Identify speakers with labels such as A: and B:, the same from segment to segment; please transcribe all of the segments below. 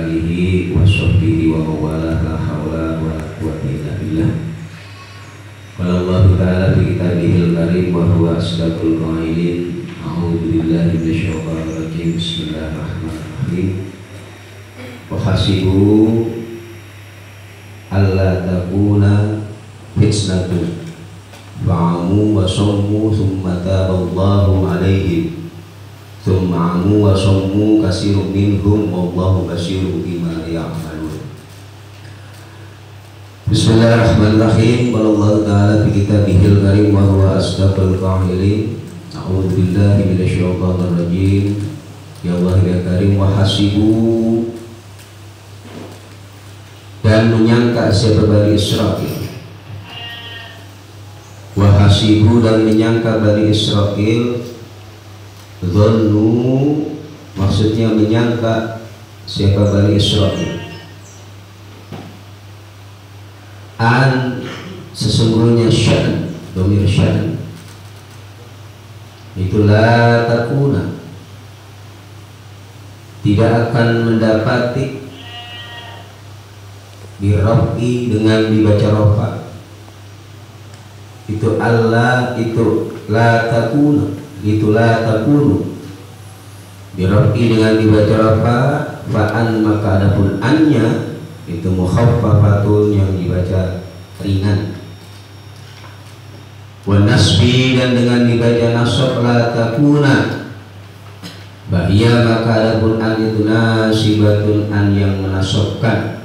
A: alihi wa sahbihi wa mawalah la hawla wa la quwwata illa billah. Qala Allah ta'ala fi kitabihil karim wa huwa asdaqul qailin. A'udzu billahi minasyaitonir rajim. Bismillahirrahmanirrahim. Wa hasibu alla takuna fitnatun fa'amu wa sammu thumma taballahu alaihim thumma amu wa sammu katsirun minhum wallahu basirun bima ya'malun. Bismillahirrahmanirrahim. Wallahu ta'ala fi kitabihil karim wa huwa asdaqul qailin. A'udzu billahi minasyaitonir rajim. Ya Allah ya Karim, wa hasibu, dan menyangka siapa Bani Israil. Wahasibu, dan menyangka Bani Israil. Dhannu, maksudnya menyangka siapa Bani Israil. An, sesungguhnya syan, domir syan, itulah takuna, tidak akan mendapati, dirafi dengan dibaca rofa, itu Allah, itu la takuna, itu la takunu, dirafi dengan dibaca rofa. Fa'an, maka adapun annya itu mukhaffafatun, yang dibaca ringan. Wa nasbi, dan dengan dibaca nasab la takuna. Bahia, maka adapun an itu nasibatun, an yang menasabkan.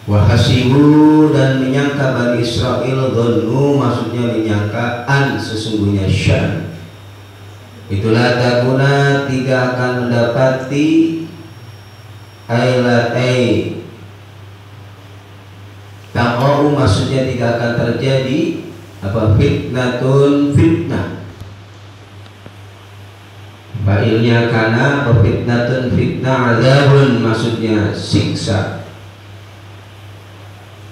A: Wahasibu, dan menyangka Bani Israil. Dhannu, maksudnya menyangka an, sesungguhnya syan, itulah takuna, tidak akan mendapati, ailatai taqau, maksudnya tidak akan terjadi apa, fitnatun, fitnah. Fa'ilnya kana, fitnatun fitnah, azabun maksudnya siksa.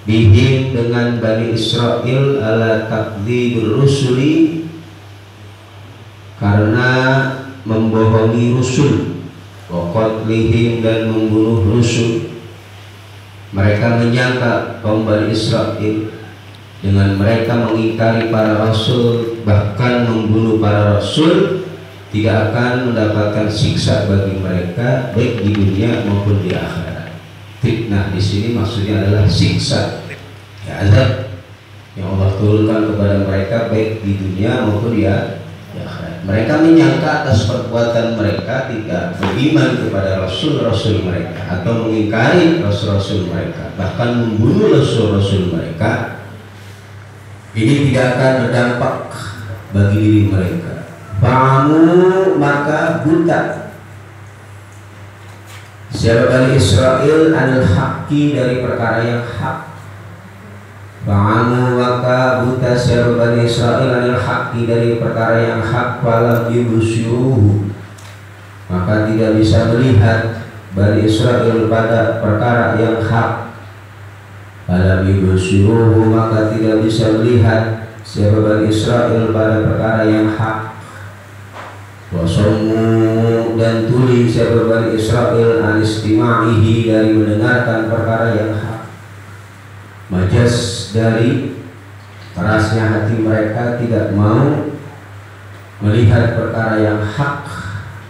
A: Bihim, dengan Bani Israil, ala takdzibur rusuli, karena membohongi rusul. Wa qatlihim, dan membunuh rusul. Mereka menyangka kaum Bani Israil dengan mereka mengingkari para rasul, bahkan membunuh para rasul, tidak akan mendapatkan siksa bagi mereka baik di dunia maupun di akhirat. Fitnah di sini maksudnya adalah siksa, ya, azab yang Allah turunkan kepada mereka baik di dunia maupun di akhirat. Mereka menyangka atas perbuatan mereka tidak beriman kepada rasul-rasul mereka atau mengingkari rasul-rasul mereka, bahkan membunuh rasul-rasul mereka. Ini tidak akan berdampak bagi diri mereka. Fa'amu, maka buta siapa Bani Israil anil haqqi, dari perkara yang hak. Fa'amu, maka buta siapa Bani Israil anil haqqi, dari perkara yang hak. Falam yubsiruhu, maka tidak bisa melihat Bani Israil pada perkara yang hak. Falam yubsiruhu, maka tidak bisa melihat siapa Bani Israil pada perkara yang hak. Wasomu, dan tuli siapa Bani Israil anistima'ihi, dari mendengarkan perkara yang hak. Majas, dari kerasnya hati mereka, tidak mau melihat perkara yang hak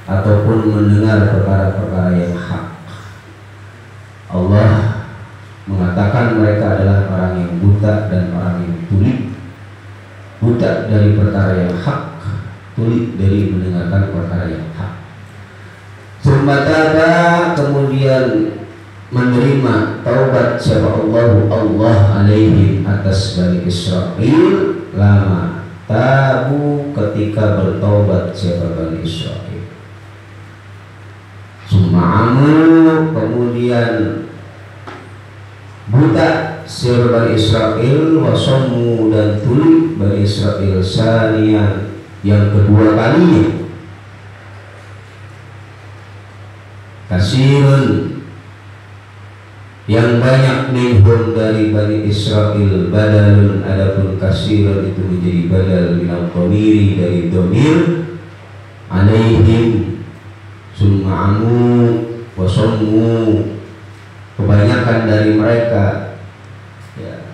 A: ataupun mendengar perkara-perkara yang hak. Allah mengatakan mereka adalah orang yang buta dan orang yang tuli. Buta dari perkara yang hak, tuli dari mendengarkan perkara yang hak. Sumbataba, kemudian menerima taubat siapa Allah alaihim, atas Bani Israil. Lama tabu, ketika bertaubat siapa Bani Israil. Suma'amu, kemudian buta siapa Bani Israil. Wasomu, dan tuli Bani Israil. Sanian, yang kedua kalinya. Kasirun, yang banyak, minhum, dari Bani Israil. Badalun, adapun kasirun itu menjadi badal minal dhamiri, dari dhamir alaihim. Suma'amu, wasommu, kebanyakan dari mereka ya,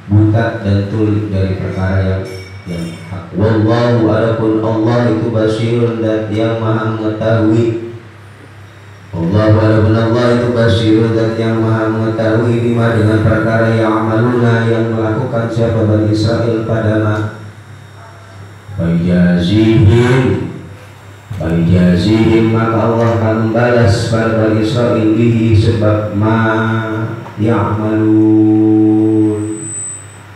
A: buta dan tuli dari perkara yang hak. Wallahu, adapun Allah itu basirun, dan yang maha mengetahui. Wallahu, adapun Allah itu basirun, dan yang maha mengetahui bima, dengan perkara yang amaluna, yang melakukan siapa Bani Israel padama. Fayjazihim, maka Allah akan membalas pada Bani Israel bihi, sebab ma ya'malun.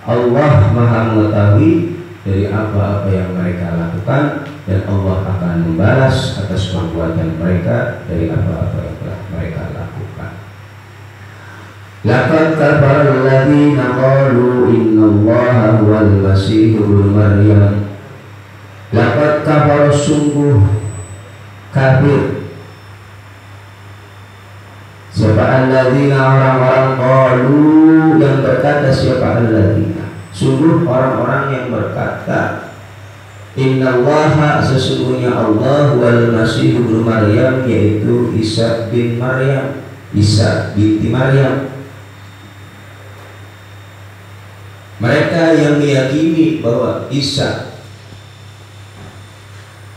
A: Allah maha mengetahui dari apa-apa yang mereka lakukan, dan Allah akan membalas atas perbuatan mereka dari apa-apa yang telah mereka lakukan. Laqad kafara alladziina qalu innallaha huwal masiih ibnu Maryam. Laqad kafara, sungguh kafir. Siapa alladzina, orang-orang, qalu, yang berkata, siapa alladzina, sungguh orang-orang yang berkata, innallaha, sesungguhnya Allah, wal masih ibnu Maryam, yaitu Isa bin Maryam, Isa binti Maryam. Mereka yang meyakini bahwa Isa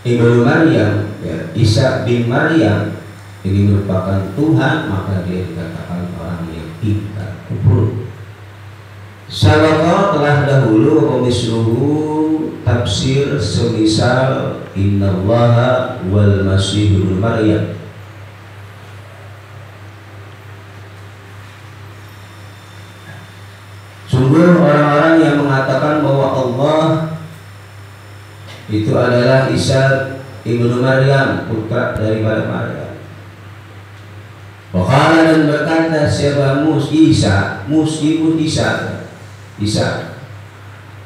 A: ibnu Maryam, ya, Isa bin Maryam ini merupakan Tuhan, maka dia dikatakan orang yang ingkar, kufur. Sabaqa, telah dahulu, komisluhu, tafsir semisal innallaha wal masih ibnu Maryam. Sungguh orang-orang yang mengatakan bahwa Allah itu adalah Isa ibnu Maryam, putra daripada Maryam. Waqala, dan berkata siapa Isa.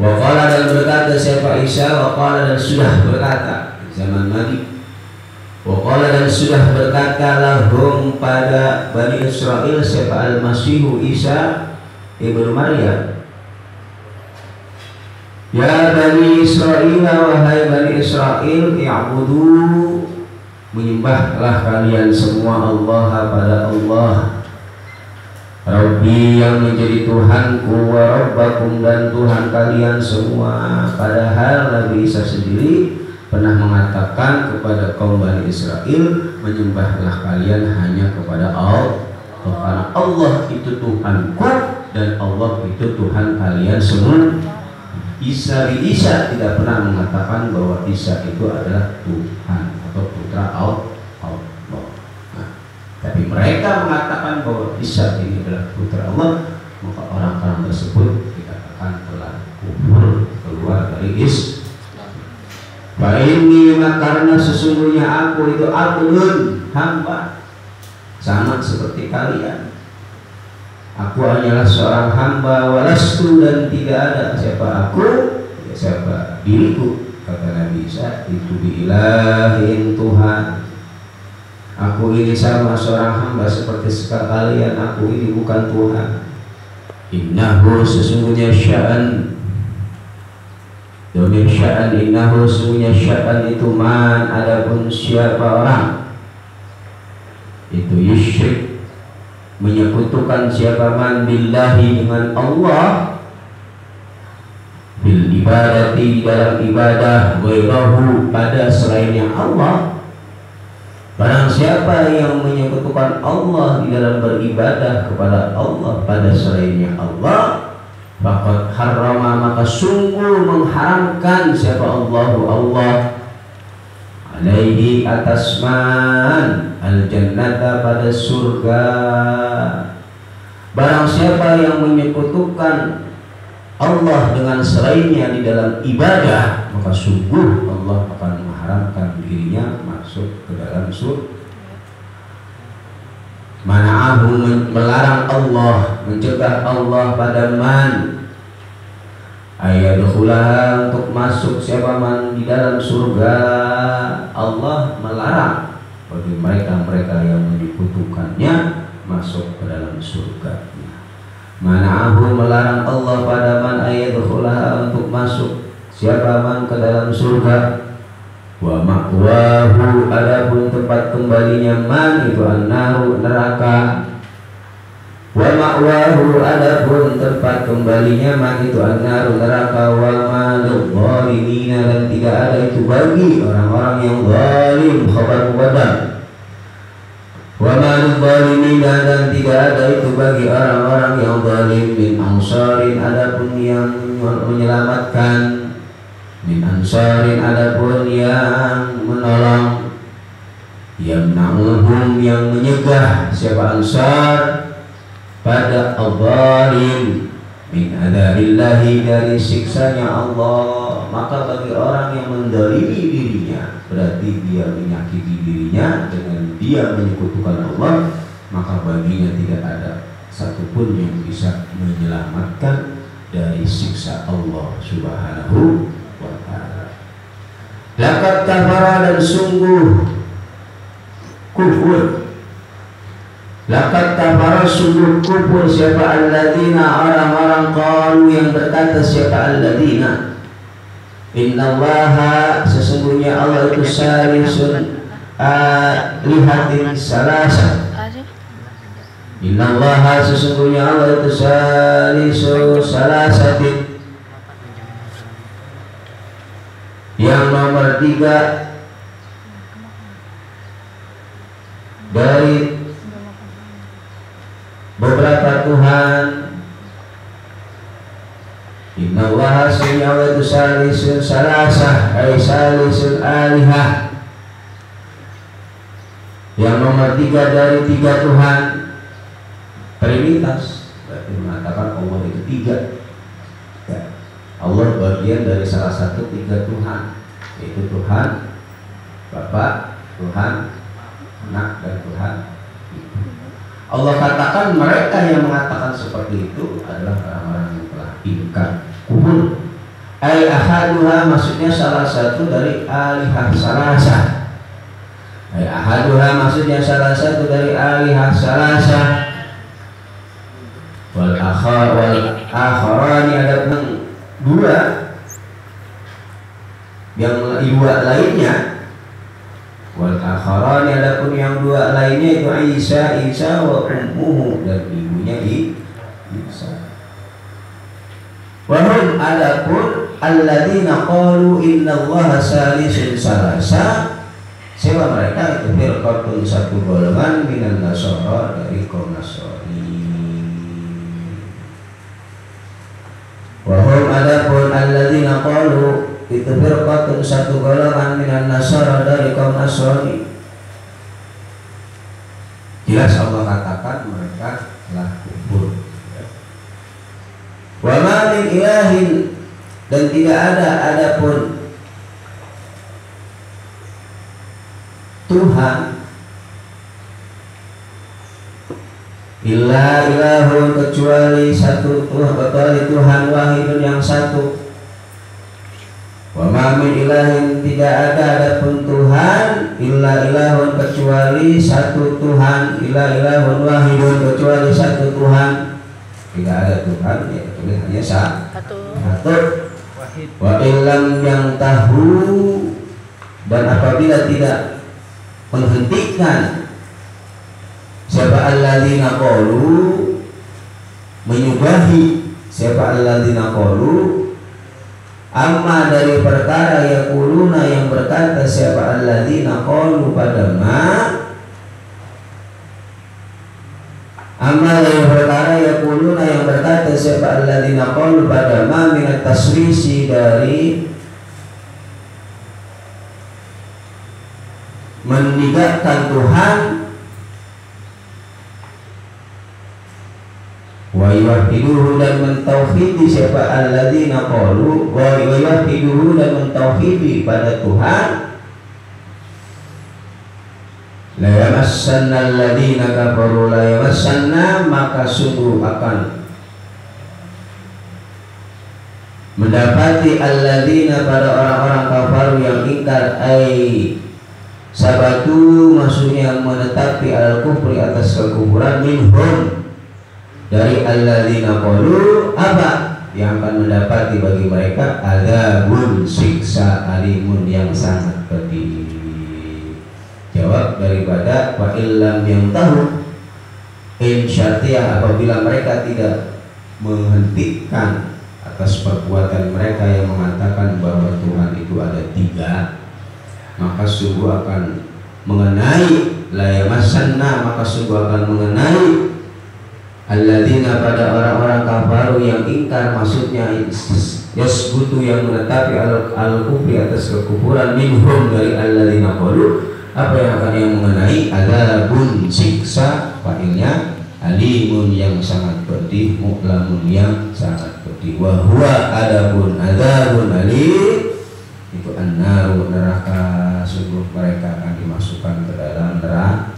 A: Waqala, dan berkata siapa Isa. Waqala, dan sudah berkata zaman Nabi. Waqala, dan sudah berkata lahum, pada Bani Israel, siapa al-Masihu Isa ibnu Maryam. Ya Bani Israel, wahai Bani Israel, i'budu, menyembahlah kalian semua Allah, pada Allah, Rabbi, yang menjadi Tuhanku, wa Rabbakum, dan Tuhan kalian semua. Padahal Nabi Isa sendiri pernah mengatakan kepada kaum Bani Israel, menyembahlah kalian hanya kepada Allah, karena Allah itu Tuhanku dan Allah itu Tuhan kalian semua. Isa tidak pernah mengatakan bahwa Isa itu adalah Tuhan atau putra Allah. Nah, tapi mereka mengatakan bahwa Isa ini adalah putra Allah, maka orang-orang tersebut dikatakan telah kufur, keluar dari Islam. Wa inni, karena sesungguhnya aku itu abdun, hamba, sama seperti kalian. Aku hanyalah seorang hamba, walastu, dan tidak ada siapa aku, ya siapa diriku. Kata Nabi Isa, itu biilahin Tuhan. Aku ini sama seorang hamba seperti sekalian, aku ini bukan Tuhan. Innahu, sesungguhnya sya'an, domir sya'an, innahu, sesungguhnya sya'an itu man, adapun siapa orang itu yusyrik, menyekutukan siapa man billahi, dengan Allah, bil ibadati, dalam ibadah, wairahu, pada selainnya Allah. Barang siapa yang menyekutukan Allah di dalam beribadah kepada Allah pada selainnya Allah, faqad harrama, maka sungguh mengharamkan siapa Allah alaihi, atas man, al-jannata, pada surga. Barang siapa yang menyekutukan Allah dengan selainnya di dalam ibadah, maka sungguh Allah akan mengharamkan dirinya masuk ke dalam surga. Mana'ahu, melarang Allah, mencegah Allah pada man, ayadkhulah, untuk masuk siapa man di dalam surga. Allah melarang bagi mereka yang menyekutukannya masuk ke dalam surga. Mana'ahu, melarang Allah pada man ayadkhulah, untuk masuk siapa man ke dalam surga. Wa ma'wahu, adapun tempat kembalinya man itu an-naru, neraka. Wa ma'wahu, adapun tempat kembalinya man itu an-naru, neraka. Wa ma lidh-dhalimina, dan tidak ada itu bagi orang-orang yang zalim, khabar muqaddam. Wa ma lidh-dhalimina, dan tidak ada itu bagi orang-orang yang zalim min ansarin, adapun yang menyelamatkan, min ansarin, adapun yang menolong, yamna'uhum, yang menyegah siapa ansar pada al-zalim, min adabillahi, dari siksanya Allah. Maka bagi orang yang mendalimi dirinya, berarti dia menyakiti dirinya dengan dia menyekutukan Allah, maka baginya tidak ada satupun yang bisa menyelamatkan dari siksa Allah Subhanahu wa ta'ala. Laqad kafara, dan sungguh kufur. Laqad kafara, sungguh kufur siapa alladzina, orang-orang qalu yang berkata siapa alladzina, innallaha, sesungguhnya Allah itu salisun alihatin salasa. Innallaha, sesungguhnya Allah itu salisun salasatin, yang nomor 3 dari beberapa Tuhan. Innallaha, sesungguhnya Allah itu salisun salasah, ay salisun alihah, yang nomor 3 dari 3 Tuhan. Trinitas berarti mengatakan Allah itu 3. Allah bagian dari salah satu 3 Tuhan, yaitu Tuhan Bapa, Tuhan Anak, dan Tuhan Ibu. Allah katakan mereka yang mengatakan seperti itu adalah orang-orang yang telah ingkar, kufur. Ay ahaduha, maksudnya salah satu dari alihah salasa. Ay ahaduha, maksudnya salah satu dari alihah salasa. Wal akharani, ada 2 yang 2 lainnya. Wal akharani, adapun yang 2 lainnya itu Isa wa ummuhu, dan ibunya Isa. Wa hum, adapun alladzina qalu innallaha salisun salasa, siapa mereka? Itu firqatun, satu golongan minan nasara, dari kaum Nasrani. Wahum, adapun alladzina qalu, itu firqatun, satu golongan minan nasara, dari kaum Nasrani. Jelas Allah katakan mereka telah kufur. Wa ma min ilahin, dan tidak ada adapun Tuhan illa ilahun, kecuali satu Tuhan, kecuali Tuhan wahidun, yang satu. Wa ma min ilahin, tidak ada adapun Tuhan illa ilahun, kecuali satu Tuhan, illa ilahun wahidun, kecuali satu Tuhan. Tidak ada Tuhan, ya kecuali hanya satu. Wa illam, yang tahu, dan apabila tidak menghentikan siapa alladzina qalu, menyudahi siapa alladzina qalu, amma dari perkara yaquluna, yang berkata siapa alladzina qalu pada ma, amma dari perkara yaquluna, yang berkata siapa alladzina qalu pada ma, minat tasrisi, dari menidakkan Tuhan, wa yuwahhiduhu, dan mentauhidi siapa alladzina qalu, wa yuwahhiduhu, dan mentauhidi pada Tuhan. La yamassanna alladzina kafaru, la yamassanna, maka sungguh akan mendapati alladzina, pada orang-orang kafir yang ingkar, ai sabatu, maksudnya menetapi al-kufri, atas kekufuran, minhum, dari alladzina qalu, apa yang akan mendapati bagi mereka, adzabun, siksa, alimun, yang sangat dijawab daripada wa illam yang tahu insyatiah, apabila mereka tidak menghentikan atas perbuatan mereka yang mengatakan bahwa Tuhan itu ada tiga, maka sungguh akan mengenai maka sungguh akan mengenai alladzina, pada orang-orang kafaru yang ingkar, maksudnya yasbutu yang menetapi al-kufri atas kekufuran, minhum dari alladzina qalu, apa yang akan yang mengenai adzabun siksa, fa'ilnya alimun yang sangat pedih, mu'lamun yang sangat pedih, wa huwa adabun adzabun alim, itu an-naru neraka, sungguh mereka akan dimasukkan ke dalam neraka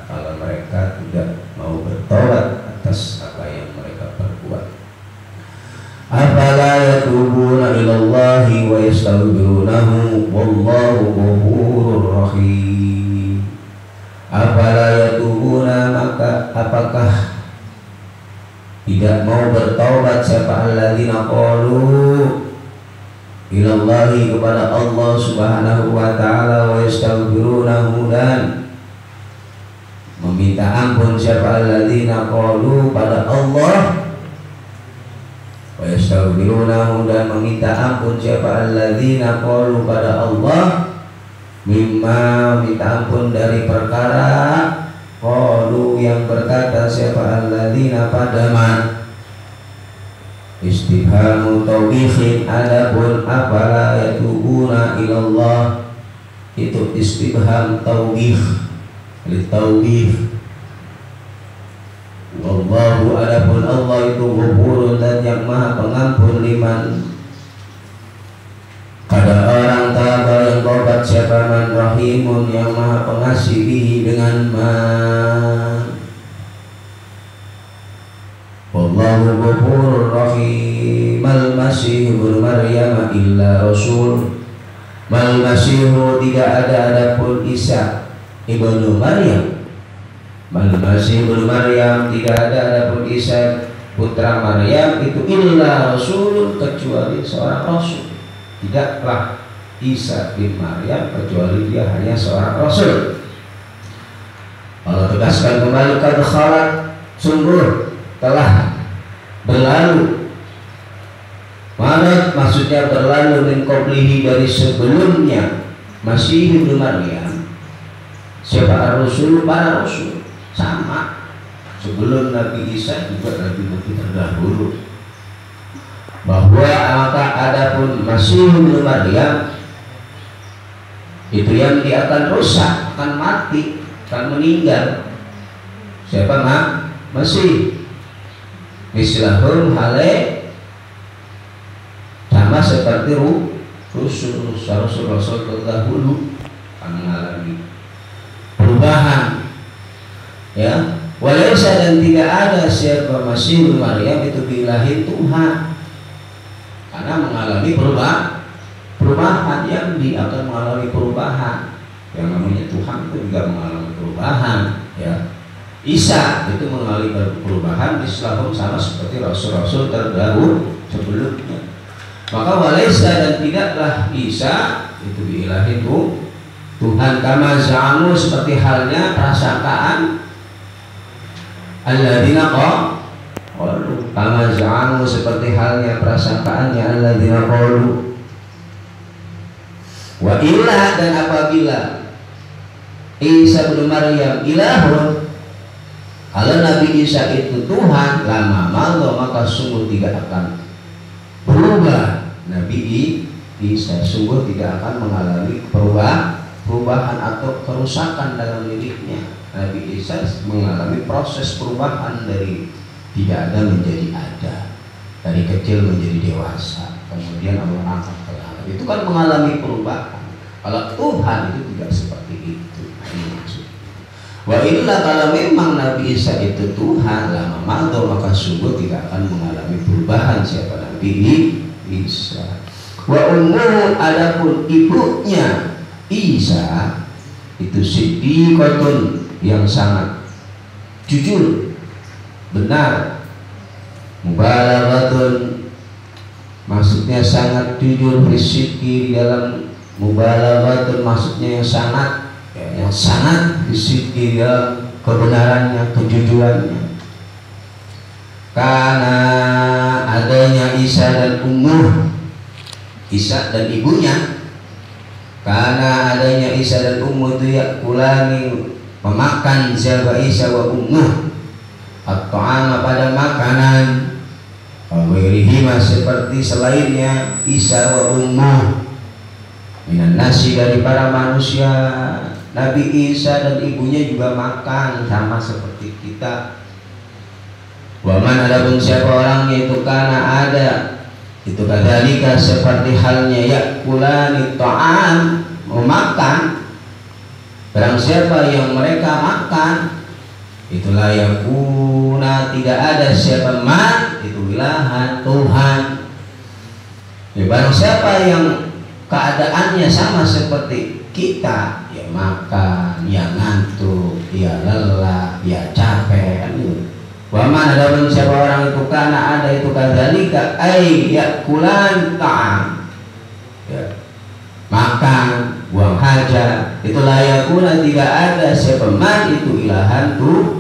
A: kalau mereka tidak mau bertobat atas apa yang mereka perbuat. Afala yatubuna ilallahi wa yastaghfirunahu wallahu ghafurur rahim. Afala yatubuna, maka apakah tidak mau bertaubat siapa alladzina qalu ilallahi, kepada Allah subhanahu wa ta'ala, wa yastaghfirunahu, dan meminta ampun siapa alladzina qalu pada Allah, wa yastaghfirunahu, dan meminta ampun siapa alladzina qalu pada Allah, mimma, minta ampun dari perkara qalu yang berkata siapa alladzina pada man, istifhamu tawbihin, adapun afala yatubuna ilallah, itu istifham tawbih litawbih. Wallahu, adapun Allah itu ghafurun, dan yang maha pengampun, liman, pada orang taba yang tobat siapa man, rahimun, yang maha pengasih bihi dengan man. Wallahu ghafurur rahim. Al-Masih ibnu Maryam illa rasul. Mal-Masih, tidak ada adapun Isa ibnu Maryam. Mal-Masih ibnu Maryam, tidak ada adapun Isa putra Maryam itu illa rasul, kecuali seorang rasul. Tidaklah Isa bin Maryam kecuali dia hanya seorang rasul. Allah tegaskan kembali, kad khalat, sungguh telah berlalu. Mana maksudnya berlalu, min qablihi, dari sebelumnya Masih ibnu Maryam siapa rasul, para rasul, sama sebelum Nabi Isa juga nabi-nabi terdahulu. Bahwa maka adapun Masih ibnu Maryam itu yang dia akan rusak, akan mati, akan meninggal. Siapa Masih? Mislahum hale, sama seperti rasul terdahulu akan mengalami perubahan, ya. Walaysa, dan tidak ada siapa Masih ibnu Maryam itu bilahi Tuhan, karena mengalami perubahan yang dia akan mengalami perubahan. Yang namanya Tuhan itu juga mengalami perubahan, ya. Isa itu mengalami perubahan, Islam sama seperti rasul-rasul terdahulu sebelumnya. Maka walaysa, dan tidaklah Isa itu biilahi Tuhan, kama za'amu, seperti halnya prasangkaan alladzina qalu, kama za'amu, seperti halnya prasangkaannya alladzina qalu. Wa illa, dan apabila Isa bin Maryam ilahun, kalau Nabi Isa itu Tuhan, lama malu, maka sungguh tidak akan berubah. Nabi Isa sungguh tidak akan mengalami perubahan atau kerusakan dalam dirinya. Nabi Isa mengalami proses perubahan dari tidak ada menjadi ada, dari kecil menjadi dewasa, kemudian Allah angkat ke langit. Itu kan mengalami perubahan. Kalau Tuhan itu tidak seperti itu. Ini maksudnya. Wa illa, kalau memang Nabi Isa itu Tuhan, lama malu, maka sungguh tidak akan mengalami perubahan siapa Nabi Isa. Wa ummu, adapun ibunya Isa itu siddiqatun, yang sangat jujur, benar. Mubalaghatun, maksudnya sangat jujur, fisidqi, di dalam Mubalaghatun maksudnya yang sangat, ya, yang sangat fisiki ya, kebenarannya, kejujurannya. Karena adanya Isa dan Ummu, Isa dan ibunya. Karena adanya Isa dan Ummu itu yakulani, memakan siapa Isa wa Ummu at-ta'ama pada makanan, Wawirihima seperti selainnya Isa wa Ummu minan nasi dari para manusia. Nabi Isa dan ibunya juga makan sama seperti kita. Waman adapun siapa orangnya itu karena ada itu kadzalika seperti halnya yakulani ta'am, memakan. Barang siapa yang mereka makan, itulah yakuna tidak ada siapa man itu ilahan Tuhan. Ya, barang siapa yang keadaannya sama seperti kita, ya makan, ya ngantuk, ya lelah, ya capek kan gitu. Waman adapun siapa orang itu karena ada itu kadzalika ai yakulan ta'am, ya, makan, buang hajat, itulah yakuna tidak ada siapa man itu ilahan Tuhan.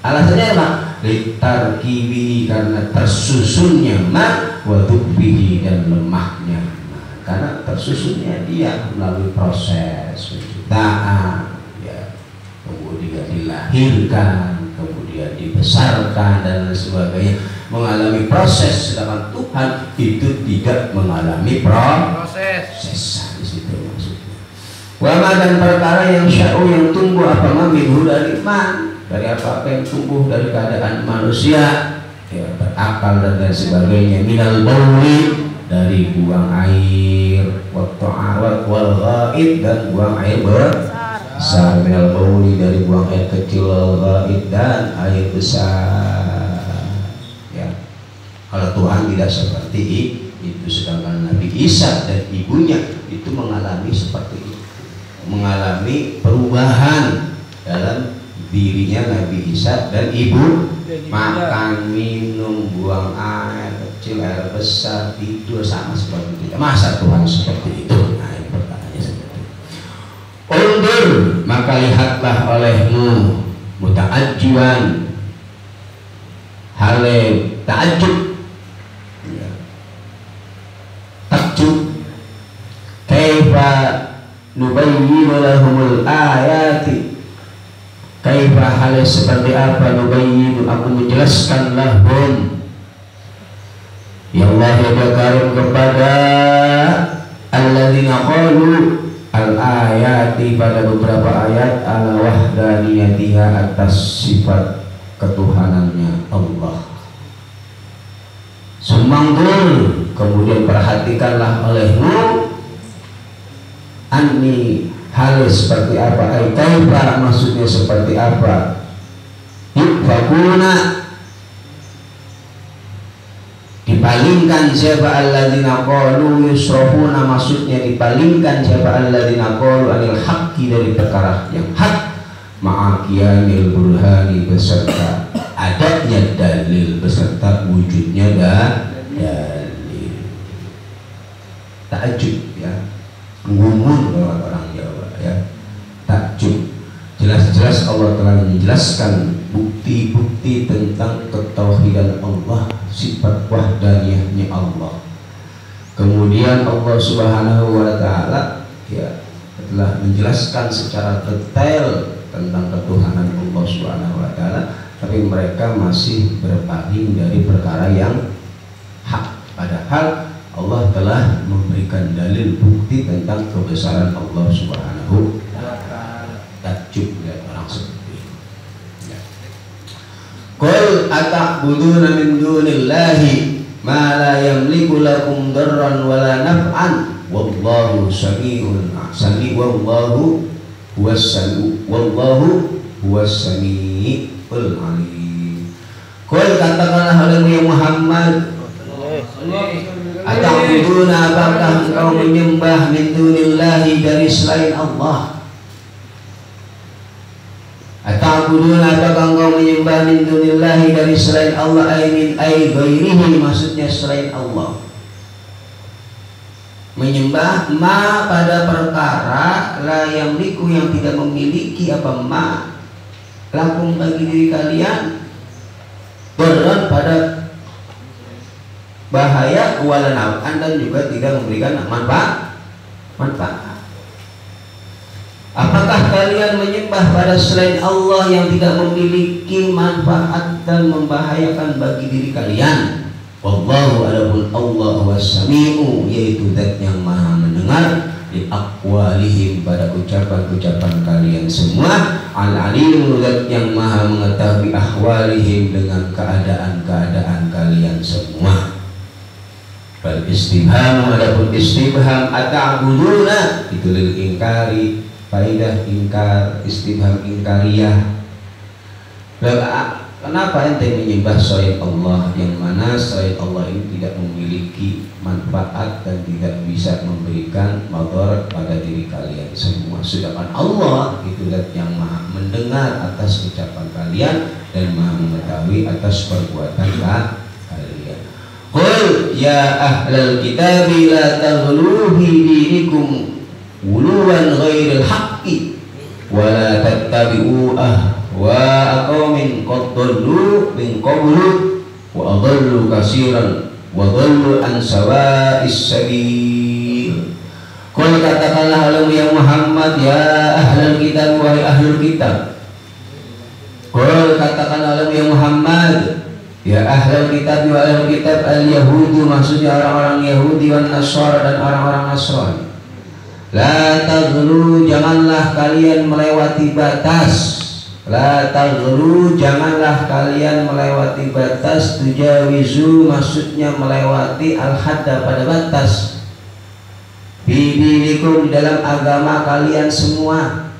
A: Alasannya apa? Litarkibi karena tersusunnya man wa tukbihi dan lemahnya. Karena tersusunnya dia melalui proses penciptaan, ya, kemudian dilahirkan, kemudian dibesarkan dan sebagainya, mengalami proses. Sedangkan Tuhan itu tidak mengalami proses. Di situ maksudnya. Wama dan perkara yang sya'u yang tumbuh apa minhu dari man, dari apa yang tumbuh dari keadaan manusia, ya, berakal dan lain sebagainya, minal bauli dari buang air, waktu awal wal ghaid dan buang air besar, minal bauli dari buang air kecil, wal ghaid dan air besar. Ya, kalau Tuhan tidak seperti itu, sedangkan Nabi Isa dan ibunya itu mengalami seperti itu, mengalami perubahan dalam dirinya Nabi Isa dan ibu, makan, minum, buang air kecil, air besar, tidur sama seperti kita. Masa Tuhan seperti itu? Nah, ini pertanyaannya seperti itu. Undur maka lihatlah olehmu muta'ajjuan hale ta'ajjub, ya, takjub, kaifa nubayyinu lahumul ayati, kaifa hal seperti apa nubayyinu aku menjelaskan lahum, ya Allah ya karim kepada alladzina qalu al-ayati pada beberapa ayat ala wahdaniyatiha atas sifat ketuhanannya Allah. Sumanggur kemudian perhatikanlah olehmu anni hal seperti apa, kaifa maksudnya seperti apa, yufakuna dipalingkan siapa alladzina qalu yusrafuna maksudnya dipalingkan siapa alladzina qalu anil haqqi dari perkara yang hak, ma'aqiyanil burhani beserta adanya dalil beserta wujudnya dalil. Ta'ajub, ya, ngumun kalau orang Jawa, ya, takjub. Jelas-jelas Allah telah menjelaskan bukti-bukti tentang ketauhidan Allah, sifat wahdaniyahnya Allah. Kemudian Allah Subhanahu wa taala, ya, telah menjelaskan secara detail tentang ketuhanan Allah Subhanahu wa taala, tapi mereka masih berpaling dari perkara yang hak, padahal Allah telah memberikan dalil bukti tentang kebesaran Allah Subhanahu wa taala. Takjub lihat orang seperti itu. Ya. Qul ata'buduna min dunillahi ma la yamliku lakum darran wala naf'an wallahu sami'un sami wallahu huwas sami'ul alim. Qul katakanlah oleh Muhammad, ata'buduna apakah engkau menyembah min dunillahi dari selain Allah? Ata'buduna apakah engkau menyembah min dunillahi dari selain Allah, ay min ay ghairihi maksudnya selain Allah. menyembah ma pada perkara la yang liku yang tidak memiliki apa ma lakum bagi diri kalian berat pada bahaya wala naf'an dan juga tidak memberikan manfaat. Apakah kalian menyembah pada selain Allah yang tidak memiliki manfaat dan membahayakan bagi diri kalian? Wallahu adapun Allah was-sami'u, yaitu zat yang maha mendengar di aqwalihim pada ucapan-ucapan kalian semua, al-alim zat yang maha mengetahui ahwalihim dengan keadaan-keadaan kalian semua. Bal istifham adapun istifham ata'buduna itu lil ingkari, faidah ingkar, istifham ingkariyah. Kenapa ente menyembah selain Allah yang mana selain Allah ini tidak memiliki manfaat dan tidak bisa memberikan madarat pada diri kalian semua, sedangkan Allah itu zat yang maha mendengar atas ucapan kalian dan maha mengetahui atas perbuatan kalian. Qul ya ahlal kitabi la taghlu fi dinikum wuluwan ghairil haqqi wa la tattabi'u wa qaumin qad dallu min qablu wa adallu katsiran wa dallu an sawa'is sabil. Qul katakanlah oleh ya Muhammad, ya ahlul kitab, wahai ahlul kitab. Qul katakanlah oleh ya Muhammad, ya ahlul kitab wa ahlul kitab, al yahudu maksudnya orang-orang Yahudi, wan Nasara dan orang-orang Nasrani. La taghlu janganlah kalian melewati batas. La taghlu janganlah kalian melewati batas, tujawizu maksudnya melewati al-hadda pada batas, bidinikum di dalam agama kalian semua.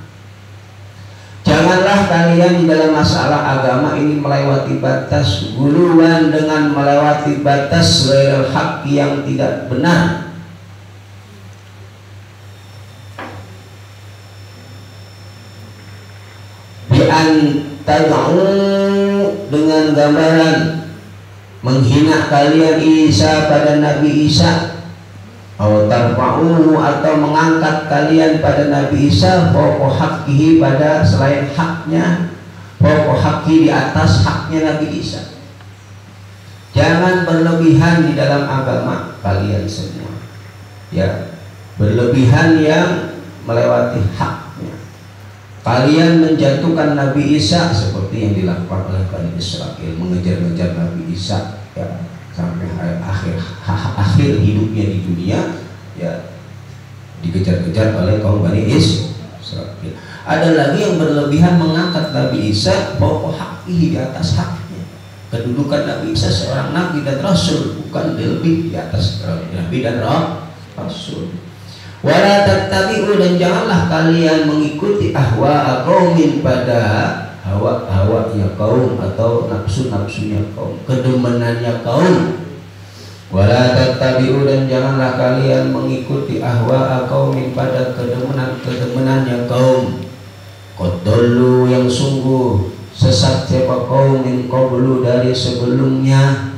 A: Janganlah kalian di dalam masalah agama ini melewati batas, guluan dengan melewati batas ghairil haqq yang tidak benar. Tad'u dengan gambaran menghina kalian Isa pada Nabi Isa, atau tarfa'u atau mengangkat kalian pada Nabi Isa fawqa haqqihi pada selain haknya, fawqa haqqi di atas haknya Nabi Isa. Jangan berlebihan di dalam agama kalian semua, ya, berlebihan yang melewati hak. Kalian menjatuhkan Nabi Isa seperti yang dilakukan oleh Bani Israel, mengejar-ngejar Nabi Isa ya, sampai akhir hidupnya di dunia ya, dikejar-kejar oleh kaum Bani Israel. Ada lagi yang berlebihan mengangkat Nabi Isa pokok haknya di atas haknya. Kedudukan Nabi Isa seorang Nabi dan Rasul, bukan lebih di atas Nabi dan Rasul. Wala tattabi'u dan janganlah kalian mengikuti ahwa qaumin pada hawa-hawanya kaum atau nafsu-nafsunya kaum, kedemenannya kaum. Wala tattabi'u dan janganlah kalian mengikuti ahwa qaumin pada kedemenannya kaum. Qad dallu yang sungguh sesat siapa kaum min qablu dari sebelumnya.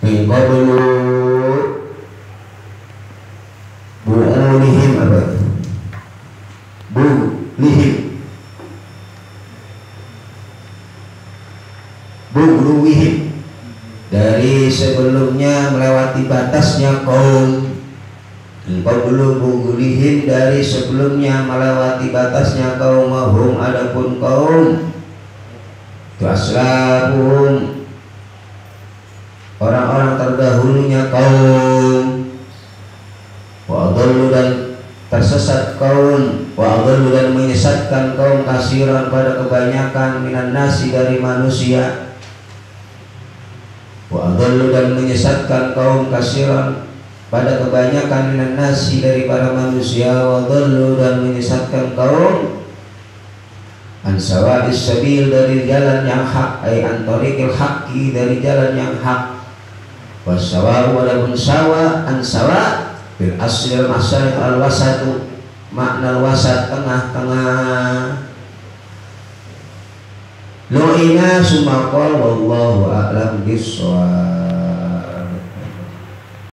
A: Min qablu bu'ulihim apa? Bu'luwihim dari sebelumnya melewati batasnya kaum. Min qablu bu'ulihim dari sebelumnya melewati batasnya kaum. Mahum adapun kaum itu aslabun orang-orang terdahulunya kaum. Wa adallu dan tersesat kaum, wa adallu dan menyesatkan kaum kasiran pada kebanyakan minan nasi dari manusia. Wa adallu dan menyesatkan kaum kasiran pada kebanyakan minan nasi dari para manusia. Wa adallu dan menyesatkan kaum an sawa'is sabil dari jalan yang hak, ay an tariqil haqqi dari jalan yang hak. Wasawa'u walaupun sawa an sawa bil asli al-asal al-wasatu makna al-wasat tengah-tengah. Lu'ina sumaqal wallahu a'lam bissawab.